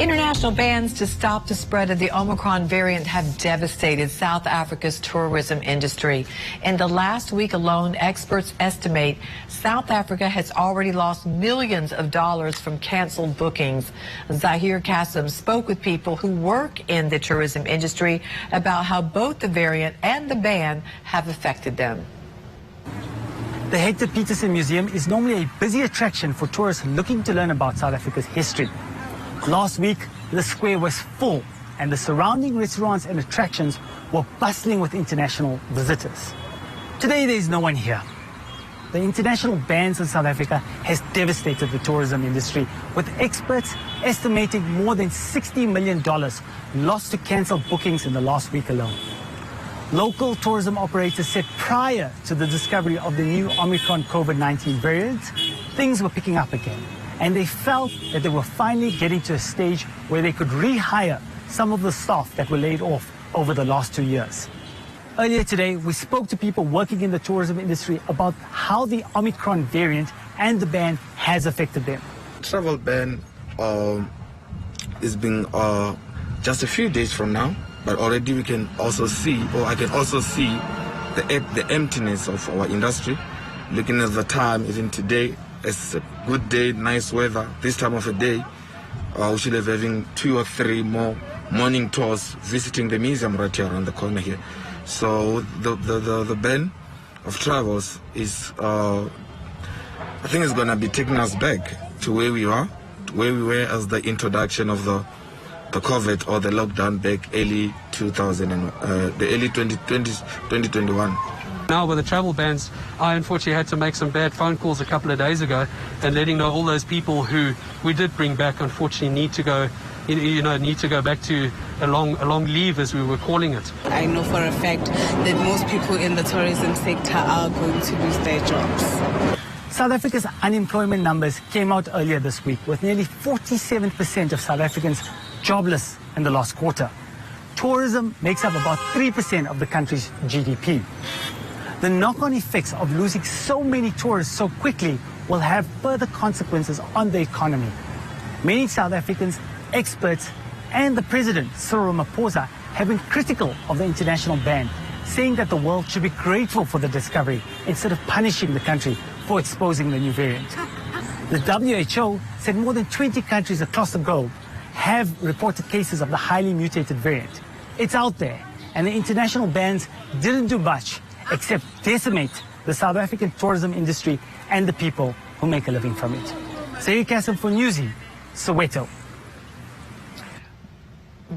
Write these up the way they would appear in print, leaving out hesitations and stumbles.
International bans to stop the spread of the Omicron variant have devastated South Africa's tourism industry. In the last week alone, experts estimate South Africa has already lost millions of dollars from canceled bookings. Zahir Kassim spoke with people who work in the tourism industry about how both the variant and the ban have affected them. The Hector Peterson Museum is normally a busy attraction for tourists looking to learn about South Africa's history. Last week, the square was full and the surrounding restaurants and attractions were bustling with international visitors. Today, there is no one here. The international bans in South Africa has devastated the tourism industry, with experts estimating more than $60 million lost to cancelled bookings in the last week alone. Local tourism operators said prior to the discovery of the new Omicron COVID-19 variant, things were picking up again, and they felt that they were finally getting to a stage where they could rehire some of the staff that were laid off over the last 2 years. Earlier today, we spoke to people working in the tourism industry about how the Omicron variant and the ban has affected them. Travel ban is being just a few days from now. But already we can also see, or I can also see the emptiness of our industry. Looking at the time, even today, it's a good day, nice weather. This time of the day, we should have having 2 or 3 more morning tours visiting the museum right here around the corner here. So the ban of travels is, I think it's gonna be taking us back to where we are, to where we were as the introduction of the COVID or the lockdown back early 2021. Now with the travel bans, I unfortunately had to make some bad phone calls a couple of days ago and letting know all those people who we did bring back unfortunately need to go back to a long leave, as we were calling it. I know for a fact that most people in the tourism sector are going to lose their jobs. South Africa's unemployment numbers came out earlier this week, with nearly 47% of South Africans jobless in the last quarter. Tourism makes up about 3% of the country's GDP. The knock-on effects of losing so many tourists so quickly will have further consequences on the economy. Many South Africans, experts, and the President, Cyril Ramaphosa, have been critical of the international ban, saying that the world should be grateful for the discovery instead of punishing the country for exposing the new variant. The WHO said more than 20 countries across the globe have reported cases of the highly mutated variant. It's out there, and the international bans didn't do much except decimate the South African tourism industry and the people who make a living from it. Zahir Kassim for Newsy, Soweto.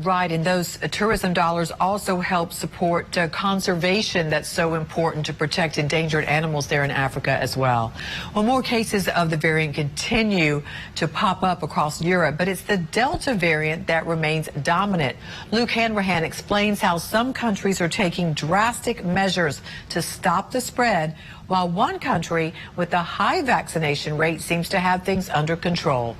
Right, and those tourism dollars also help support conservation that's so important to protect endangered animals there in Africa as well. Well, more cases of the variant continue to pop up across Europe, but it's the Delta variant that remains dominant. Luke Hanrahan explains how some countries are taking drastic measures to stop the spread, while one country with a high vaccination rate seems to have things under control.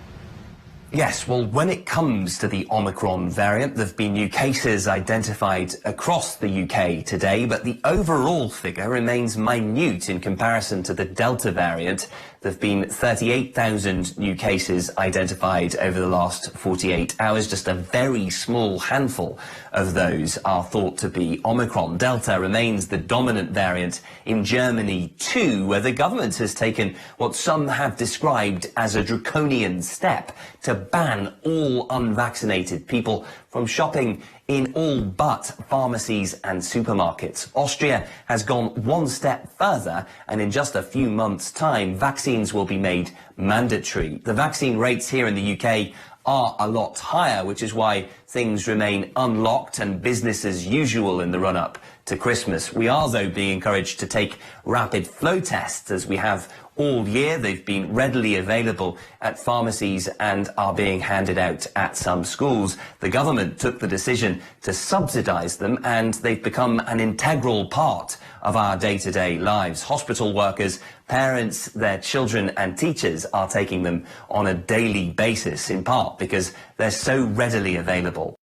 Yes, well, when it comes to the Omicron variant, there have been new cases identified across the UK today, but the overall figure remains minute in comparison to the Delta variant. There have been 38,000 new cases identified over the last 48 hours. Just a very small handful of those are thought to be Omicron. Delta remains the dominant variant in Germany too, where the government has taken what some have described as a draconian step to ban all unvaccinated people from shopping in all but pharmacies and supermarkets. Austria has gone one step further, and in just a few months' time, vaccines will be made mandatory. The vaccine rates here in the UK are a lot higher, which is why things remain unlocked and business as usual in the run-up to Christmas. We are, though, being encouraged to take rapid flow tests, as we have all year. They've been readily available at pharmacies and are being handed out at some schools. The government took the decision to subsidise them, and they've become an integral part of our day-to-day lives. Hospital workers, parents, their children and teachers are taking them on a daily basis, in part because they're so readily available.